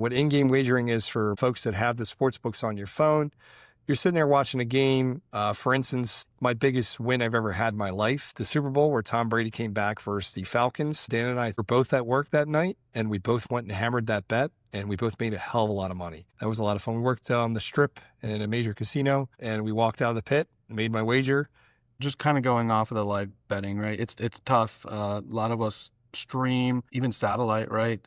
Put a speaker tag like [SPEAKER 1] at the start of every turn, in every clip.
[SPEAKER 1] What in-game wagering is for folks that have the sports books on your phone. You're sitting there watching a game. For instance, my biggest win I've ever had in my life, the Super Bowl, where Tom Brady came back versus the Falcons. Dan and I were both at work that night, and we both went and hammered that bet, and we both made a hell of a lot of money. That was a lot of fun. We worked on the Strip in a major casino, and we walked out of the pit and made my wager.
[SPEAKER 2] Just kind of going off of the live betting, right? It's tough. A lot of us stream, even satellite, right?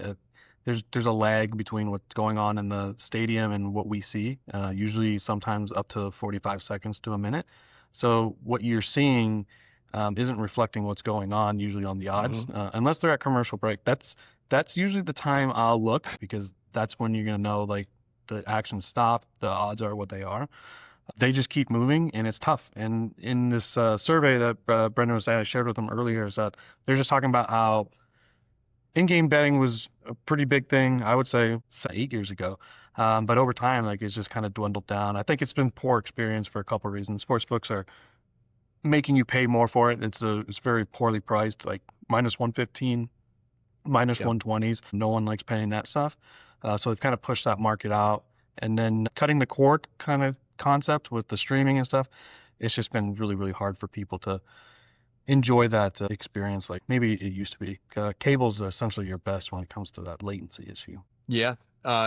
[SPEAKER 2] There's a lag between what's going on in the stadium and what we see, usually sometimes up to 45 seconds to a minute. So what you're seeing isn't reflecting what's going on usually on the odds, unless they're at commercial break. That's usually the time I'll look, because that's when you're gonna know like the action stop, the odds are what they are. They just keep moving, and it's tough. And in this survey that Brendan was saying, I shared with him earlier, is that they're just talking about how in-game betting was a pretty big thing, I would say 8 years ago. But over time, like, it's just kind of dwindled down. I think it's been poor experience for a couple of reasons. Sportsbooks are making you pay more for it. It's very poorly priced, like minus 115, minus 120s. No one likes paying that stuff. So they've kind of pushed that market out. And then cutting the cord kind of concept with the streaming and stuff, it's just been really, really hard for people to enjoy that experience like maybe it used to be. Cable's essentially your best when it comes to that latency issue.
[SPEAKER 1] Yeah,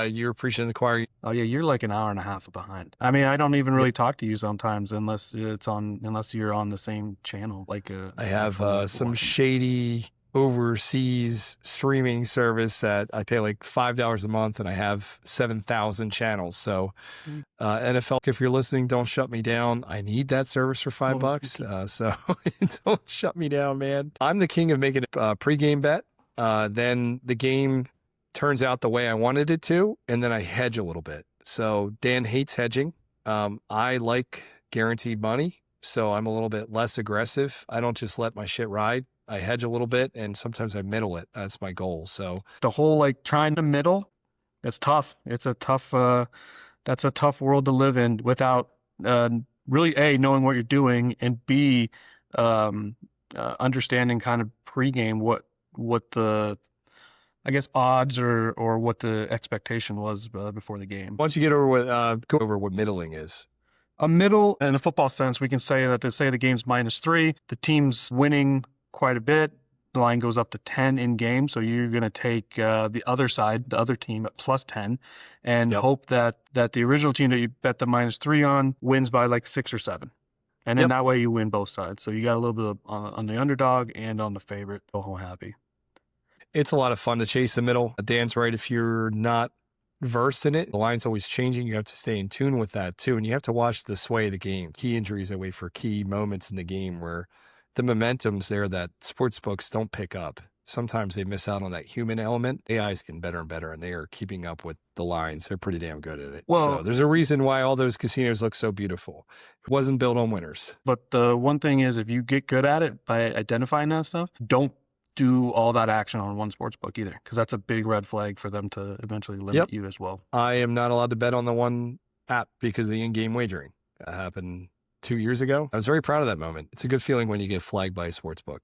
[SPEAKER 1] you're preaching to the choir.
[SPEAKER 2] Oh yeah, you're like an hour and a half behind. I mean, I don't even really talk to you sometimes unless you're on the same channel. Like
[SPEAKER 1] I have some shady overseas streaming service that I pay like $5 a month, and I have 7,000 channels. So NFL, if you're listening, don't shut me down. I need that service for $5. So don't shut me down, man. I'm the king of making a pregame bet. Then the game turns out the way I wanted it to, and then I hedge a little bit. So Dan hates hedging. I like guaranteed money, so I'm a little bit less aggressive. I don't just let my shit ride. I hedge a little bit, and sometimes I middle it. That's my goal. So
[SPEAKER 2] the whole like trying to middle, it's tough. It's a tough, that's a tough world to live in without really A, knowing what you're doing, and B, understanding kind of pregame what the, I guess, odds or what the expectation was before the game.
[SPEAKER 1] Once you get over go over what middling is.
[SPEAKER 2] A middle, in a football sense, we can say that the game's -3, the team's winning quite a bit. The line goes up to 10 in game, so you're going to take the other side, the other team at +10, and hope that the original team that you bet the -3 on wins by like 6 or 7. And then that way you win both sides. So you got a little bit on the underdog and on the favorite. Go home happy.
[SPEAKER 1] It's a lot of fun to chase the middle. Dan's right. If you're not versed in it, the line's always changing. You have to stay in tune with that too. And you have to watch the sway of the game. Key injuries that wait for key moments in the game where the momentum's there that sports books don't pick up. Sometimes they miss out on that human element. AI's getting better and better, and they are keeping up with the lines. They're pretty damn good at it. Well, so there's a reason why all those casinos look so beautiful. It wasn't built on winners.
[SPEAKER 2] But the one thing is, if you get good at it by identifying that stuff, don't do all that action on one sports book either, because that's a big red flag for them to eventually limit you as well.
[SPEAKER 1] I am not allowed to bet on the one app because of the in-game wagering. That happened 2 years ago. I was very proud of that moment. It's a good feeling when you get flagged by a sports book.